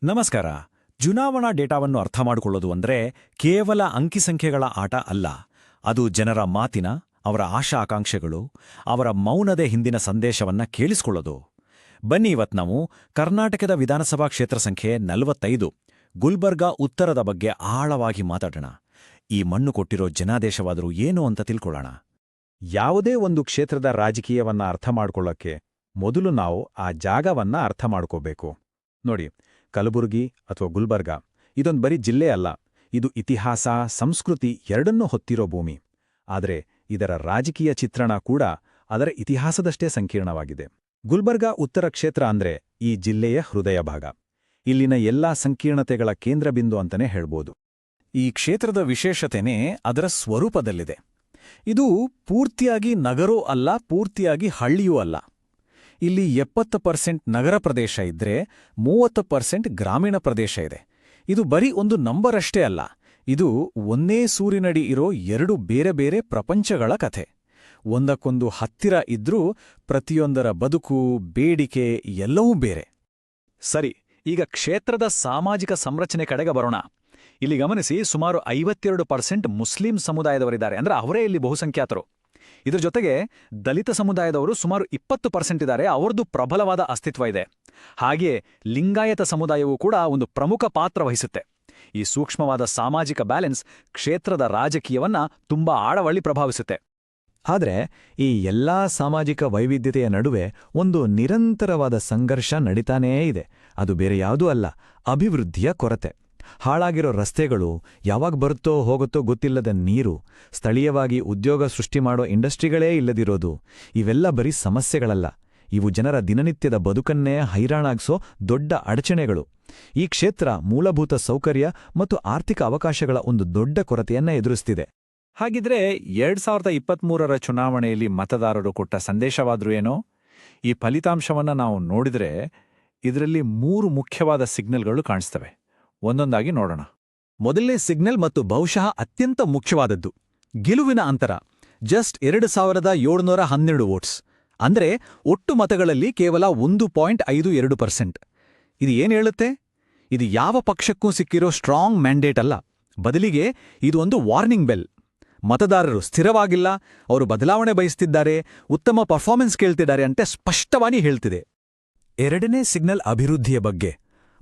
ನಮಸ್ಕಾರ. ಚುನಾವಣಾ ಡೇಟಾವನ್ನು ಅರ್ಥ ಮಾಡಿಕೊಳ್ಳೋದು ಅಂದ್ರೆ ಕೇವಲ ಅಂಕಿಸಂಖ್ಯೆಗಳ ಆಟ ಅಲ್ಲ. ಅದು ಜನರ ಮಾತಿನ, ಅವರ ಆಶಾ ಆಕಾಂಕ್ಷೆಗಳು, ಅವರ ಮೌನದ ಹಿಂದಿನ ಸಂದೇಶವನ್ನ ಕೇಳಿಸ್ಕೊಳ್ಳೋದು. ಬನ್ನಿ ಇವತ್ತು ನಾವು ಕರ್ನಾಟಕದ ವಿಧಾನಸಭಾ ಕ್ಷೇತ್ರ ಸಂಖ್ಯೆ 45 ಗುಲ್ಬರ್ಗಾ ಉತ್ತರದ ಬಗ್ಗೆ ಆಳವಾಗಿ ಮಾತಾಡೋಣ. ಈ ಮಣ್ಣು ಕೊಟ್ಟಿರೋ ಜನಾದೇಶವಾದರೂ ಏನು ಅಂತ ತಿಳ್ಕೊಳ್ಳೋಣ. ಯಾವುದೇ ಒಂದು ಕ್ಷೇತ್ರದ ರಾಜಕೀಯವನ್ನ ಅರ್ಥ ಮಾಡ್ಕೊಳ್ಳೋಕ್ಕೆ ಮೊದಲು ನಾವು ಆ ಜಾಗವನ್ನ ಅರ್ಥ ಮಾಡ್ಕೋಬೇಕು. ನೋಡಿ, ಕಲಬುರಗಿ ಅಥವಾ ಗುಲ್ಬರ್ಗಾ ಇದೊಂದು ಬರೀ ಜಿಲ್ಲೆ ಅಲ್ಲ, ಇದು ಇತಿಹಾಸ, ಸಂಸ್ಕೃತಿ ಎರಡನ್ನೂ ಹೊತ್ತಿರೋ ಭೂಮಿ. ಆದರೆ ಇದರ ರಾಜಕೀಯ ಚಿತ್ರಣ ಕೂಡ ಅದರ ಇತಿಹಾಸದಷ್ಟೇ ಸಂಕೀರ್ಣವಾಗಿದೆ. ಗುಲ್ಬರ್ಗಾ ಉತ್ತರ ಕ್ಷೇತ್ರ ಅಂದ್ರೆ ಈ ಜಿಲ್ಲೆಯ ಹೃದಯ ಭಾಗ, ಇಲ್ಲಿನ ಎಲ್ಲಾ ಸಂಕೀರ್ಣತೆಗಳ ಕೇಂದ್ರಬಿಂದು ಅಂತಲೇ ಹೇಳ್ಬೋದು. ಈ ಕ್ಷೇತ್ರದ ವಿಶೇಷತೆನೇ ಅದರ ಸ್ವರೂಪದಲ್ಲಿದೆ. ಇದು ಪೂರ್ತಿಯಾಗಿ ನಗರೂ ಅಲ್ಲ, ಪೂರ್ತಿಯಾಗಿ ಹಳ್ಳಿಯೂ ಅಲ್ಲ. ಇಲ್ಲಿ 70% ನಗರ ಪ್ರದೇಶ ಇದ್ರೆ 30% ಗ್ರಾಮೀಣ ಪ್ರದೇಶ ಇದೆ. ಇದು ಬರೀ ಒಂದು ನಂಬರ್ ಅಷ್ಟೇ ಅಲ್ಲ, ಇದು ಒಂದೇ ಸೂರಿನಡಿ ಇರೋ ಎರಡು ಬೇರೆ ಬೇರೆ ಪ್ರಪಂಚಗಳ ಕಥೆ. ಒಂದಕ್ಕೊಂದು ಹತ್ತಿರ ಇದ್ರೂ ಪ್ರತಿಯೊಂದರ ಬದುಕು, ಬೇಡಿಕೆ ಎಲ್ಲವೂ ಬೇರೆ. ಸರಿ, ಈಗ ಕ್ಷೇತ್ರದ ಸಾಮಾಜಿಕ ಸಂರಚನೆ ಕಡೆಗೆ ಬರೋಣ. ಇಲ್ಲಿ ಗಮನಿಸಿ, ಸುಮಾರು 52% ಮುಸ್ಲಿಂ ಸಮುದಾಯದವರಿದ್ದಾರೆ, ಅಂದ್ರೆ ಅವರೇ ಇಲ್ಲಿ ಬಹುಸಂಖ್ಯಾತರು. ಇದರ ಜೊತೆಗೆ ದಲಿತ ಸಮುದಾಯದವರು ಸುಮಾರು 20% ಇದ್ದಾರೆ, ಅವರದು ಪ್ರಬಲವಾದ ಅಸ್ತಿತ್ವ ಇದೆ. ಹಾಗೆಯೇ ಲಿಂಗಾಯತ ಸಮುದಾಯವೂ ಕೂಡ ಒಂದು ಪ್ರಮುಖ ಪಾತ್ರ ವಹಿಸುತ್ತೆ. ಈ ಸೂಕ್ಷ್ಮವಾದ ಸಾಮಾಜಿಕ ಬ್ಯಾಲೆನ್ಸ್ ಕ್ಷೇತ್ರದ ರಾಜಕೀಯವನ್ನ ತುಂಬಾ ಆಳವಾಗಿ ಪ್ರಭಾವಿಸುತ್ತೆ. ಆದರೆ ಈ ಎಲ್ಲಾ ಸಾಮಾಜಿಕ ವೈವಿಧ್ಯತೆಯ ನಡುವೆ ಒಂದು ನಿರಂತರವಾದ ಸಂಘರ್ಷ ನಡೀತಾನೇ ಇದೆ. ಅದು ಬೇರೆ ಯಾವುದೂ ಅಲ್ಲ, ಅಭಿವೃದ್ಧಿಯ ಕೊರತೆ. ಹಾಳಾಗಿರೋ ರಸ್ತೆಗಳು, ಯಾವಾಗ ಬರುತ್ತೋ ಹೋಗುತ್ತೋ ಗೊತ್ತಿಲ್ಲದ ನೀರು, ಸ್ಥಳೀಯವಾಗಿ ಉದ್ಯೋಗ ಸೃಷ್ಟಿ ಮಾಡೋ ಇಂಡಸ್ಟ್ರಿಗಳೇ ಇಲ್ಲದಿರೋದು, ಇವೆಲ್ಲ ಬರೀ ಸಮಸ್ಯೆಗಳಲ್ಲ, ಇವು ಜನರ ದಿನನಿತ್ಯದ ಬದುಕನ್ನೇ ಹೈರಾಣಾಗಿಸೋ ದೊಡ್ಡ ಅಡಚಣೆಗಳು. ಈ ಕ್ಷೇತ್ರ ಮೂಲಭೂತ ಸೌಕರ್ಯ ಮತ್ತು ಆರ್ಥಿಕ ಅವಕಾಶಗಳ ಒಂದು ದೊಡ್ಡ ಕೊರತೆಯನ್ನ ಎದುರಿಸ್ತಿದೆ. ಹಾಗಿದ್ರೆ 2023ರ ಚುನಾವಣೆಯಲ್ಲಿ ಮತದಾರರು ಕೊಟ್ಟ ಸಂದೇಶವಾದ್ರೂ ಏನೋ? ಈ ಫಲಿತಾಂಶವನ್ನ ನಾವು ನೋಡಿದ್ರೆ ಇದರಲ್ಲಿ 3 ಮುಖ್ಯವಾದ ಸಿಗ್ನಲ್ಗಳು ಕಾಣಿಸ್ತವೆ. ಒಂದೊಂದಾಗಿ ನೋಡೋಣ. ಮೊದಲನೇ ಸಿಗ್ನಲ್ ಮತ್ತು ಬಹುಶಃ ಅತ್ಯಂತ ಮುಖ್ಯವಾದದ್ದು, ಗೆಲುವಿನ ಅಂತರ ಜಸ್ಟ್ 2712 ವೋಟ್ಸ್. ಅಂದ್ರೆ ಒಟ್ಟು ಮತಗಳಲ್ಲಿ ಕೇವಲ 1.52%. ಇದು ಏನ್ ಹೇಳುತ್ತೆ? ಇದು ಯಾವ ಪಕ್ಷಕ್ಕೂ ಸಿಕ್ಕಿರೋ ಸ್ಟ್ರಾಂಗ್ ಮ್ಯಾಂಡೇಟ್ ಅಲ್ಲ, ಬದಲಿಗೆ ಇದು ಒಂದು ವಾರ್ನಿಂಗ್ ಬೆಲ್. ಮತದಾರರು ಸ್ಥಿರವಾಗಿಲ್ಲ, ಅವರು ಬದಲಾವಣೆ ಬಯಸ್ತಿದ್ದಾರೆ, ಉತ್ತಮ ಪರ್ಫಾರ್ಮೆನ್ಸ್ ಕೇಳ್ತಿದ್ದಾರೆ ಅಂತ ಸ್ಪಷ್ಟವಾಗಿ ಹೇಳ್ತಿದೆ. ಎರಡನೇ ಸಿಗ್ನಲ್ ಅಭಿವೃದ್ಧಿಯ ಬಗ್ಗೆ.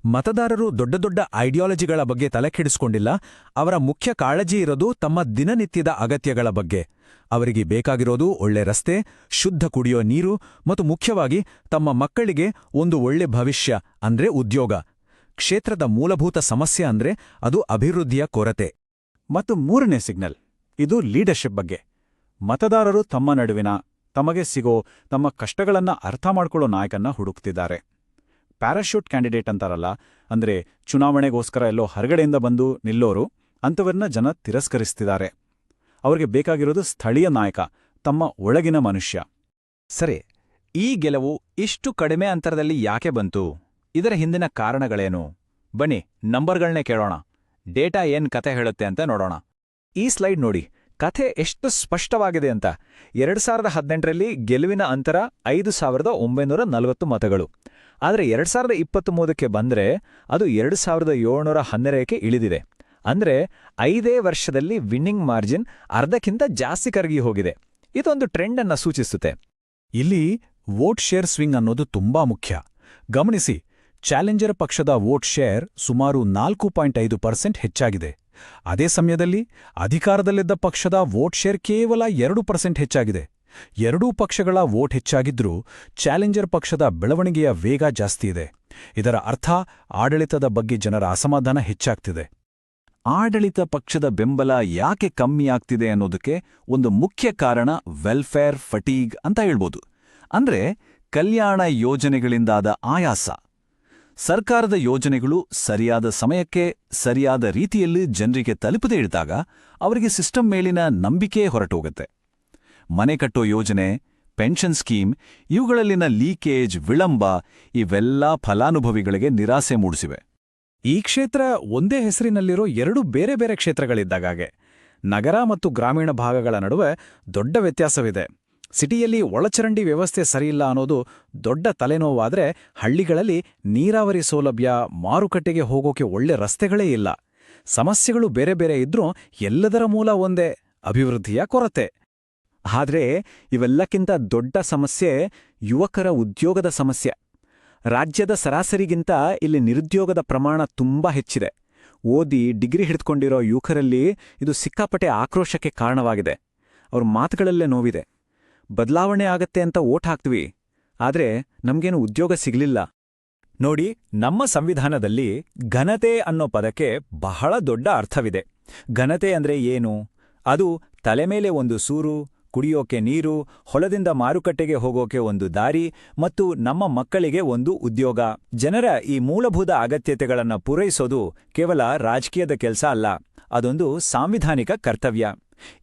ಮತದಾರರು ದೊಡ್ಡ ದೊಡ್ಡ ಐಡಿಯಾಲಜಿಗಳ ಬಗ್ಗೆ ತಲೆಕೆಡಿಸ್ಕೊಂಡಿಲ್ಲ, ಅವರ ಮುಖ್ಯ ಕಾಳಜಿ ಇರೋದು ತಮ್ಮ ದಿನನಿತ್ಯದ ಅಗತ್ಯಗಳ ಬಗ್ಗೆ. ಅವರಿಗೆ ಬೇಕಾಗಿರೋದು ಒಳ್ಳೆ ರಸ್ತೆ, ಶುದ್ಧ ಕುಡಿಯೋ ನೀರು ಮತ್ತು ಮುಖ್ಯವಾಗಿ ತಮ್ಮ ಮಕ್ಕಳಿಗೆ ಒಂದು ಒಳ್ಳೆ ಭವಿಷ್ಯ ಅಂದ್ರೆ ಉದ್ಯೋಗ. ಕ್ಷೇತ್ರದ ಮೂಲಭೂತ ಸಮಸ್ಯೆ ಅಂದ್ರೆ ಅದು ಅಭಿವೃದ್ಧಿಯ ಕೊರತೆ. ಮತ್ತು ಮೂರನೇ ಸಿಗ್ನಲ್, ಇದು ಲೀಡರ್ಶಿಪ್ ಬಗ್ಗೆ. ಮತದಾರರು ತಮ್ಮ ನಡುವಿನ, ತಮಗೆ ಸಿಗೋ ತಮ್ಮ ಕಷ್ಟಗಳನ್ನ ಅರ್ಥ ಮಾಡ್ಕೊಳ್ಳೋ ನಾಯಕನ್ನ ಹುಡುಕ್ತಿದ್ದಾರೆ. ಪ್ಯಾರಾಶೂಟ್ ಕ್ಯಾಂಡಿಡೇಟ್ ಅಂತಾರಲ್ಲ, ಅಂದ್ರೆ ಚುನಾವಣೆಗೋಸ್ಕರ ಎಲ್ಲೋ ಹೊರಗಡೆಯಿಂದ ಬಂದು ನಿಲ್ಲೋರು, ಅಂಥವರನ್ನ ಜನ ತಿರಸ್ಕರಿಸ್ತಿದ್ದಾರೆ. ಅವ್ರಿಗೆ ಬೇಕಾಗಿರೋದು ಸ್ಥಳೀಯ ನಾಯಕ, ತಮ್ಮ ಒಳಗಿನ ಮನುಷ್ಯ. ಸರಿ, ಈ ಗೆಲುವು ಇಷ್ಟು ಕಡಿಮೆ ಅಂತರದಲ್ಲಿ ಯಾಕೆ ಬಂತು? ಇದರ ಹಿಂದಿನ ಕಾರಣಗಳೇನು? ಬನ್ನಿ ನಂಬರ್ಗಳನ್ನೇ ಕೇಳೋಣ. ಡೇಟಾ ಏನ್ ಕತೆ ಹೇಳುತ್ತೆ ಅಂತ ನೋಡೋಣ. ಈ ಸ್ಲೈಡ್ ನೋಡಿ, ಕಥೆ ಎಷ್ಟು ಸ್ಪಷ್ಟವಾಗಿದೆ ಅಂತ. 2018ರಲ್ಲಿ ಗೆಲುವಿನ ಅಂತರ 5940 ಮತಗಳು. ಆದರೆ 2023ಕ್ಕೆ ಬಂದ್ರೆ ಅದು 2712ಕ್ಕೆ ಇಳಿದಿದೆ. ಅಂದ್ರೆ 5 ವರ್ಷದಲ್ಲಿ ವಿನ್ನಿಂಗ್ ಮಾರ್ಜಿನ್ ಅರ್ಧಕ್ಕಿಂತ ಜಾಸ್ತಿ ಕರಗಿ ಹೋಗಿದೆ. ಇದೊಂದು ಟ್ರೆಂಡ್ ಅನ್ನ ಸೂಚಿಸುತ್ತೆ. ಇಲ್ಲಿ ವೋಟ್ ಶೇರ್ ಸ್ವಿಂಗ್ ಅನ್ನೋದು ತುಂಬಾ ಮುಖ್ಯ. ಗಮನಿಸಿ, ಚಾಲೆಂಜರ್ ಪಕ್ಷದ ವೋಟ್ ಶೇರ್ ಸುಮಾರು 4.5% ಹೆಚ್ಚಾಗಿದೆ. ಅದೇ ಸಮಯದಲ್ಲಿ ಅಧಿಕಾರದಲ್ಲಿದ್ದ ಪಕ್ಷದ ವೋಟ್ ಶೇರ್ ಕೇವಲ 2% ಹೆಚ್ಚಾಗಿದೆ. ಎರಡೂ ಪಕ್ಷಗಳ ವೋಟ್ ಹೆಚ್ಚಾಗಿದ್ರೂ ಚಾಲೆಂಜರ್ ಪಕ್ಷದ ಬೆಳವಣಿಗೆಯ ವೇಗ ಜಾಸ್ತಿ ಇದೆ. ಇದರ ಅರ್ಥ ಆಡಳಿತದ ಬಗ್ಗೆ ಜನರ ಅಸಮಾಧಾನ ಹೆಚ್ಚಾಗ್ತಿದೆ. ಆಡಳಿತ ಪಕ್ಷದ ಬೆಂಬಲ ಯಾಕೆ ಕಮ್ಮಿಯಾಗ್ತಿದೆ ಅನ್ನೋದಕ್ಕೆ ಒಂದು ಮುಖ್ಯ ಕಾರಣ ವೆಲ್ಫೇರ್ ಫಟೀಗ್ ಅಂತ ಹೇಳ್ಬೋದು. ಅಂದ್ರೆ ಕಲ್ಯಾಣ ಯೋಜನೆಗಳಿಂದಾದ ಆಯಾಸ. ಸರ್ಕಾರದ ಯೋಜನೆಗಳು ಸರಿಯಾದ ಸಮಯಕ್ಕೆ ಸರಿಯಾದ ರೀತಿಯಲ್ಲಿ ಜನರಿಗೆ ತಲುಪದೇ ಇದ್ದಾಗ ಅವರಿಗೆ ಸಿಸ್ಟಮ್ ಮೇಲಿನ ನಂಬಿಕೆ ಹೊರಟೋಗುತ್ತೆ. ಮನೆ ಕಟ್ಟೋ ಯೋಜನೆ, ಪೆನ್ಷನ್ ಸ್ಕೀಮ್ ಇವುಗಳಲ್ಲಿನ ಲೀಕೇಜ್, ವಿಳಂಬ ಇವೆಲ್ಲ ಫಲಾನುಭವಿಗಳಿಗೆ ನಿರಾಸೆ ಮೂಡಿಸಿವೆ. ಈ ಕ್ಷೇತ್ರ ಒಂದೇ ಹೆಸರಿನಲ್ಲಿರೋ 2 ಬೇರೆ ಬೇರೆ ಕ್ಷೇತ್ರಗಳಿದ್ದಾಗೆ. ನಗರ ಮತ್ತು ಗ್ರಾಮೀಣ ಭಾಗಗಳ ನಡುವೆ ದೊಡ್ಡ ವ್ಯತ್ಯಾಸವಿದೆ. ಸಿಟಿಯಲ್ಲಿ ಒಳಚರಂಡಿ ವ್ಯವಸ್ಥೆ ಸರಿಯಿಲ್ಲ ಅನ್ನೋದು ದೊಡ್ಡ ತಲೆನೋವಾದ್ರೆ ಹಳ್ಳಿಗಳಲ್ಲಿ ನೀರಾವರಿ ಸೌಲಭ್ಯ, ಮಾರುಕಟ್ಟೆಗೆ ಹೋಗೋಕೆ ಒಳ್ಳೆ ರಸ್ತೆಗಳೇ ಇಲ್ಲ. ಸಮಸ್ಯೆಗಳು ಬೇರೆ ಬೇರೆ ಇದ್ರೂ ಎಲ್ಲದರ ಮೂಲ ಒಂದೇ: ಅಭಿವೃದ್ಧಿಯ ಕೊರತೆ. ಆದ್ರೆ ಇವೆಲ್ಲಕ್ಕಿಂತ ದೊಡ್ಡ ಸಮಸ್ಯೆ ಯುವಕರ ಉದ್ಯೋಗದ ಸಮಸ್ಯೆ. ರಾಜ್ಯದ ಸರಾಸರಿಗಿಂತ ಇಲ್ಲಿ ನಿರುದ್ಯೋಗದ ಪ್ರಮಾಣ ತುಂಬಾ ಹೆಚ್ಚಿದೆ. ಓದಿ ಡಿಗ್ರಿ ಹಿಡಿದುಕೊಂಡಿರೋ ಯುವಕರಲ್ಲಿ ಇದು ಸಿಕ್ಕಾಪಟ್ಟೆ ಆಕ್ರೋಶಕ್ಕೆ ಕಾರಣವಾಗಿದೆ. ಅವ್ರ ಮಾತುಗಳಲ್ಲೇ ನೋವಿದೆ. ಬದಲಾವಣೆ ಆಗತ್ತೆ ಅಂತ ಓಟ್ ಹಾಕ್ತೀವಿ, ಆದ್ರೆ ನಮ್ಗೇನು ಉದ್ಯೋಗ ಸಿಗ್ಲಿಲ್ಲ. ನೋಡಿ, ನಮ್ಮ ಸಂವಿಧಾನದಲ್ಲಿ ಘನತೆ ಅನ್ನೋ ಪದಕ್ಕೆ ಬಹಳ ದೊಡ್ಡ ಅರ್ಥವಿದೆ. ಘನತೆ ಅಂದ್ರೆ ಏನು? ಅದು ತಲೆ ಮೇಲೆ ಒಂದು ಸೂರು, ಕುಡಿಯೋಕೆ ನೀರು, ಹೊಲದಿಂದ ಮಾರುಕಟ್ಟೆಗೆ ಹೋಗೋಕೆ ಒಂದು ದಾರಿ ಮತ್ತು ನಮ್ಮ ಮಕ್ಕಳಿಗೆ ಒಂದು ಉದ್ಯೋಗ. ಜನರ ಈ ಮೂಲಭೂತ ಅಗತ್ಯತೆಗಳನ್ನು ಪೂರೈಸೋದು ಕೇವಲ ರಾಜಕೀಯದ ಕೆಲಸ ಅಲ್ಲ, ಅದೊಂದು ಸಾಂವಿಧಾನಿಕ ಕರ್ತವ್ಯ.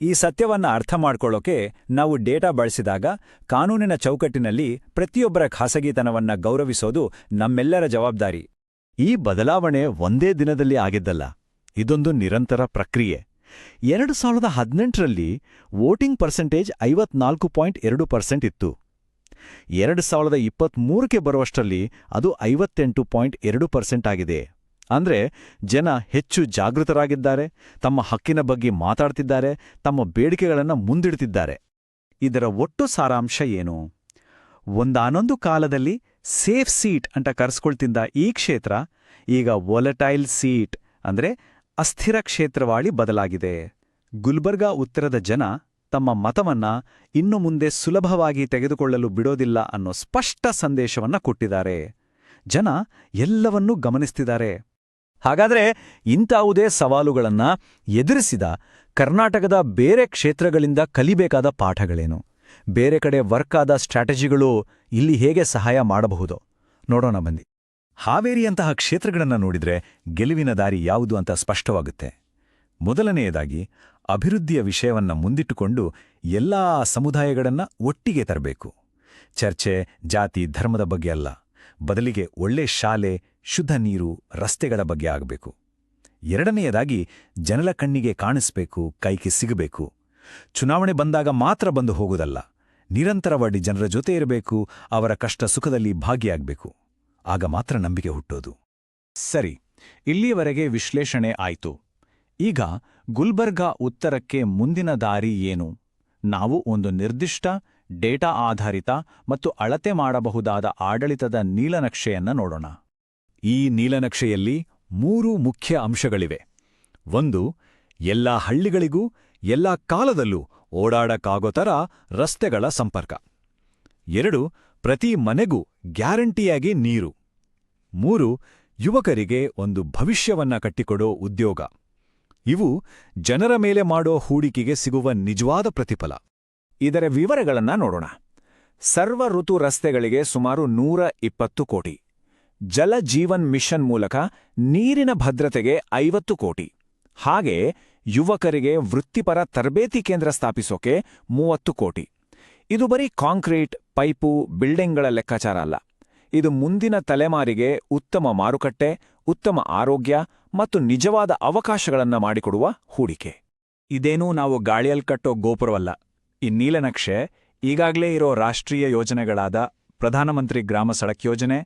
ಈ ಸತ್ಯವನ್ನ ಅರ್ಥ ಮಾಡ್ಕೊಳ್ಳೋಕೆ ನಾವು ಡೇಟಾ ಬಳಸಿದಾಗ ಕಾನೂನಿನ ಚೌಕಟ್ಟಿನಲ್ಲಿ ಪ್ರತಿಯೊಬ್ಬರ ಖಾಸಗಿತನವನ್ನ ಗೌರವಿಸೋದು ನಮ್ಮೆಲ್ಲರ ಜವಾಬ್ದಾರಿ. ಈ ಬದಲಾವಣೆ ಒಂದೇ ದಿನದಲ್ಲಿ ಆಗಿದ್ದಲ್ಲ, ಇದೊಂದು ನಿರಂತರ ಪ್ರಕ್ರಿಯೆ. 2018ರಲ್ಲಿ ವೋಟಿಂಗ್ ಪರ್ಸೆಂಟೇಜ್ 54.2% ಇತ್ತು. 2023ಕ್ಕೆ ಬರುವಷ್ಟರಲ್ಲಿ ಅದು 58.2% ಆಗಿದೆ. ಅಂದ್ರೆ ಜನ ಹೆಚ್ಚು ಜಾಗೃತರಾಗಿದ್ದಾರೆ, ತಮ್ಮ ಹಕ್ಕಿನ ಬಗ್ಗೆ ಮಾತಾಡ್ತಿದ್ದಾರೆ, ತಮ್ಮ ಬೇಡಿಕೆಗಳನ್ನು ಮುಂದಿಡ್ತಿದ್ದಾರೆ. ಇದರ ಒಟ್ಟು ಸಾರಾಂಶ ಏನು? ಒಂದಾನೊಂದು ಕಾಲದಲ್ಲಿ ಸೇಫ್ ಸೀಟ್ ಅಂತ ಕರೆಸ್ಕೊಳ್ತಿದ್ದ ಈ ಕ್ಷೇತ್ರ ಈಗ ವೊಲಟೈಲ್ ಸೀಟ್ ಅಂದ್ರೆ ಅಸ್ಥಿರ ಕ್ಷೇತ್ರವಾಳಿ ಬದಲಾಗಿದೆ. ಗುಲ್ಬರ್ಗಾ ಉತ್ತರದ ಜನ ತಮ್ಮ ಮತವನ್ನ ಇನ್ನು ಮುಂದೆ ಸುಲಭವಾಗಿ ತೆಗೆದುಕೊಳ್ಳಲು ಬಿಡೋದಿಲ್ಲ ಅನ್ನೋ ಸ್ಪಷ್ಟ ಸಂದೇಶವನ್ನ ಕೊಟ್ಟಿದ್ದಾರೆ. ಜನ ಎಲ್ಲವನ್ನೂ ಗಮನಿಸ್ತಿದ್ದಾರೆ. ಹಾಗಾದ್ರೆ ಇಂಥವುದೇ ಸವಾಲುಗಳನ್ನ ಎದುರಿಸಿದ ಕರ್ನಾಟಕದ ಬೇರೆ ಕ್ಷೇತ್ರಗಳಿಂದ ಕಲಿಬೇಕಾದ ಪಾಠಗಳೇನು? ಬೇರೆ ಕಡೆ ವರ್ಕ್ ಆದ ಸ್ಟ್ರಾಟಜಿಗಳು ಇಲ್ಲಿ ಹೇಗೆ ಸಹಾಯ ಮಾಡಬಹುದು? ನೋಡೋಣ ಬನ್ನಿ. ಹಾವೇರಿಯಂತಹ ಕ್ಷೇತ್ರಗಳನ್ನು ನೋಡಿದ್ರೆ ಗೆಲುವಿನ ದಾರಿ ಯಾವುದು ಅಂತ ಸ್ಪಷ್ಟವಾಗುತ್ತೆ. ಮೊದಲನೆಯದಾಗಿ ಅಭಿವೃದ್ಧಿಯ ವಿಷಯವನ್ನ ಮುಂದಿಟ್ಟುಕೊಂಡು ಎಲ್ಲಾ ಸಮುದಾಯಗಳನ್ನ ಒಟ್ಟಿಗೆ ತರಬೇಕು. ಚರ್ಚೆ ಜಾತಿ ಧರ್ಮದ ಬಗ್ಗೆ ಅಲ್ಲ, ಬದಲಿಗೆ ಒಳ್ಳೆ ಶಾಲೆ, ಶುದ್ಧ ನೀರು, ರಸ್ತೆಗಳ ಬಗ್ಗೆ ಆಗಬೇಕು. ಎರಡನೆಯದಾಗಿ ಜನರ ಕಣ್ಣಿಗೆ ಕಾಣಿಸ್ಬೇಕು, ಕೈಗೆ ಸಿಗಬೇಕು. ಚುನಾವಣೆ ಬಂದಾಗ ಮಾತ್ರ ಬಂದು ಹೋಗುವುದಲ್ಲ, ನಿರಂತರವಾಗಿ ಜನರ ಜೊತೆ ಇರಬೇಕು, ಅವರ ಕಷ್ಟ ಸುಖದಲ್ಲಿ ಭಾಗಿಯಾಗಬೇಕು. ಆಗ ಮಾತ್ರ ನಂಬಿಕೆ ಹುಟ್ಟೋದು. ಸರಿ, ಇಲ್ಲಿಯವರೆಗೆ ವಿಶ್ಲೇಷಣೆ ಆಯ್ತು. ಈಗ ಗುಲ್ಬರ್ಗಾ ಉತ್ತರಕ್ಕೆ ಮುಂದಿನ ದಾರಿ ಏನು? ನಾವು ಒಂದು ನಿರ್ದಿಷ್ಟ ಡೇಟಾ ಆಧಾರಿತ ಮತ್ತು ಅಳತೆ ಮಾಡಬಹುದಾದ ಆಡಳಿತದ ನೀಲನಕ್ಷೆಯನ್ನ ನೋಡೋಣ. ಈ ನೀಲನಕ್ಷೆಯಲ್ಲಿ 3 ಮುಖ್ಯ ಅಂಶಗಳಿವೆ. 1. ಎಲ್ಲಾ ಹಳ್ಳಿಗಳಿಗೂ ಎಲ್ಲಾ ಕಾಲದಲ್ಲೂ ಓಡಾಡಕ್ಕಾಗೋ ಥರ ರಸ್ತೆಗಳ ಸಂಪರ್ಕ. 2. ಪ್ರತಿ ಮನೆಗೂ ಗ್ಯಾರಂಟಿಯಾಗಿ ನೀರು. 3. ಯುವಕರಿಗೆ ಒಂದು ಭವಿಷ್ಯವನ್ನ ಕಟ್ಟಿಕೊಡೋ ಉದ್ಯೋಗ. ಇವು ಜನರ ಮೇಲೆ ಮಾಡೋ ಹೂಡಿಕೆಗೆ ಸಿಗುವ ನಿಜವಾದ ಪ್ರತಿಫಲ. ಇದರ ವಿವರಗಳನ್ನ ನೋಡೋಣ. ಸರ್ವ ಋತು ರಸ್ತೆಗಳಿಗೆ ಸುಮಾರು 120 ಕೋಟಿ. ಜಲ ಜೀವನ್ ಮಿಷನ್ ಮೂಲಕ ನೀರಿನ ಭದ್ರತೆಗೆ 50 ಕೋಟಿ. ಹಾಗೆ ಯುವಕರಿಗೆ ವೃತ್ತಿಪರ ತರಬೇತಿ ಕೇಂದ್ರ ಸ್ಥಾಪಿಸೋಕೆ 30 ಕೋಟಿ. ಇದು ಬರೀ ಕಾಂಕ್ರೀಟ್, ಪೈಪು, ಬಿಲ್ಡಿಂಗ್ಗಳ ಲೆಕ್ಕಾಚಾರ ಅಲ್ಲ. ಇದು ಮುಂದಿನ ತಲೆಮಾರಿಗೆ ಉತ್ತಮ ಮಾರುಕಟ್ಟೆ, ಉತ್ತಮ ಆರೋಗ್ಯ ಮತ್ತು ನಿಜವಾದ ಅವಕಾಶಗಳನ್ನ ಮಾಡಿಕೊಡುವ ಹೂಡಿಕೆ. ಇದೇನೂ ನಾವು ಗಾಳಿಯಲ್ಲಿ ಕಟ್ಟೋ ಗೋಪುರವಲ್ಲ. ಈ ನೀಲನಕ್ಷೆ ಈಗಾಗಲೇ ಇರೋ ರಾಷ್ಟ್ರೀಯ ಯೋಜನೆಗಳಾದ ಪ್ರಧಾನಮಂತ್ರಿ ಗ್ರಾಮ ಸಡಕ್ ಯೋಜನೆ,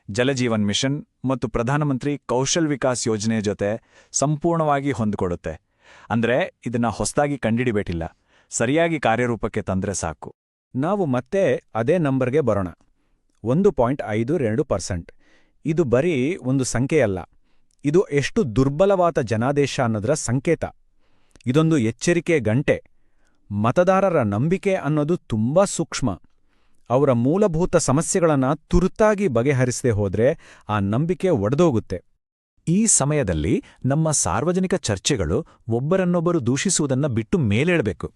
ಜಲಜೀವನ್ ಮಿಷನ್ ಮತ್ತು ಪ್ರಧಾನಮಂತ್ರಿ ಕೌಶಲ್ ವಿಕಾಸ್ ಯೋಜನೆ ಜೊತೆ ಸಂಪೂರ್ಣವಾಗಿ ಹೊಂದಿಕೊಡುತ್ತೆ. ಅಂದ್ರೆ ಇದನ್ನ ಹೊಸದಾಗಿ ಕಂಡಿಡಿಬೇಕಿಲ್ಲ, ಸರಿಯಾಗಿ ಕಾರ್ಯರೂಪಕ್ಕೆ ತಂದ್ರೆ ಸಾಕು. ನಾವು ಮತ್ತೆ ಅದೇ ನಂಬರ್ಗೆ ಬರೋಣ. 1.52%. ಇದು ಬರೀ ಒಂದು ಸಂಖ್ಯೆಯಲ್ಲ, ಇದು ಎಷ್ಟು ದುರ್ಬಲವಾದ ಜನಾದೇಶ ಅನ್ನೋದರ ಸಂಕೇತ. ಇದೊಂದು ಎಚ್ಚರಿಕೆ ಗಂಟೆ. ಮತದಾರರ ನಂಬಿಕೆ ಅನ್ನೋದು ತುಂಬಾ ಸೂಕ್ಷ್ಮ. ಅವರ ಮೂಲಭೂತ ಸಮಸ್ಯೆಗಳನ್ನ ತುರ್ತಾಗಿ ಬಗೆಹರಿಸದೆ ಹೋದ್ರೆ ಆ ನಂಬಿಕೆ ಒಡೆದೋಗುತ್ತೆ. ಈ ಸಮಯದಲ್ಲಿ ನಮ್ಮ ಸಾರ್ವಜನಿಕ ಚರ್ಚೆಗಳು ಒಬ್ಬರನ್ನೊಬ್ಬರು ದೂಷಿಸುವುದನ್ನ ಬಿಟ್ಟು ಮೇಲೇಳಬೇಕು.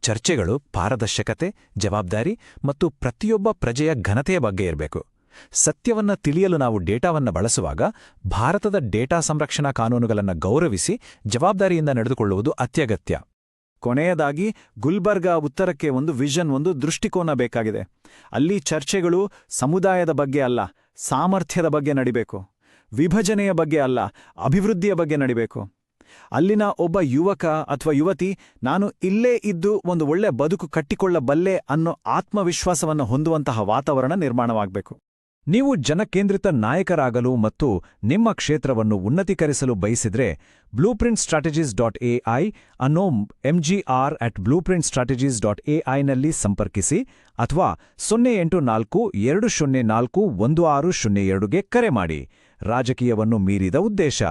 ಚರ್ಚೆಗಳು ಪಾರದರ್ಶಕತೆ, ಜವಾಬ್ದಾರಿ ಮತ್ತು ಪ್ರತಿಯೊಬ್ಬ ಪ್ರಜೆಯ ಘನತೆಯ ಬಗ್ಗೆ ಇರಬೇಕು. ಸತ್ಯವನ್ನ ತಿಳಿಯಲು ನಾವು ಡೇಟಾವನ್ನ ಬಳಸುವಾಗ ಭಾರತದ ಡೇಟಾ ಸಂರಕ್ಷಣಾ ಕಾನೂನುಗಳನ್ನು ಗೌರವಿಸಿ ಜವಾಬ್ದಾರಿಯಿಂದ ನಡೆದುಕೊಳ್ಳುವುದು ಅತ್ಯಗತ್ಯ. ಕೊನೆಯದಾಗಿ ಗುಲ್ಬರ್ಗಾ ಉತ್ತರಕ್ಕೆ ಒಂದು ವಿಷನ್, ಒಂದು ದೃಷ್ಟಿಕೋನ ಬೇಕಾಗಿದೆ. ಅಲ್ಲಿ ಚರ್ಚೆಗಳು ಸಮುದಾಯದ ಬಗ್ಗೆ ಅಲ್ಲ, ಸಾಮರ್ಥ್ಯದ ಬಗ್ಗೆ ನಡಿಬೇಕು. ವಿಭಜನೆಯ ಬಗ್ಗೆ ಅಲ್ಲ, ಅಭಿವೃದ್ಧಿಯ ಬಗ್ಗೆ ನಡಿಬೇಕು. ಅಲ್ಲಿನ ಒಬ್ಬ ಯುವಕ ಅಥವಾ ಯುವತಿ ನಾನು ಇಲ್ಲೇ ಇದ್ದು ಒಂದು ಒಳ್ಳೆ ಬದುಕು ಕಟ್ಟಿಕೊಳ್ಳಬಲ್ಲೆ ಅನ್ನೋ ಆತ್ಮವಿಶ್ವಾಸವನ್ನು ಹೊಂದುವಂತಹ ವಾತಾವರಣ ನಿರ್ಮಾಣವಾಗಬೇಕು. ನೀವು ಜನಕೇಂದ್ರಿತ ನಾಯಕರಾಗಲು ಮತ್ತು ನಿಮ್ಮ ಕ್ಷೇತ್ರವನ್ನು ಉನ್ನತೀಕರಿಸಲು ಬಯಸಿದ್ರೆ blueprintstrategies.ai ಅನ್ನೋ mgr@blueprintstrategies.ai ನಲ್ಲಿ ಸಂಪರ್ಕಿಸಿ ಅಥವಾ 084-204-1602ಗೆ ಕರೆ ಮಾಡಿ. ರಾಜಕೀಯವನ್ನು ಮೀರಿದ ಉದ್ದೇಶ.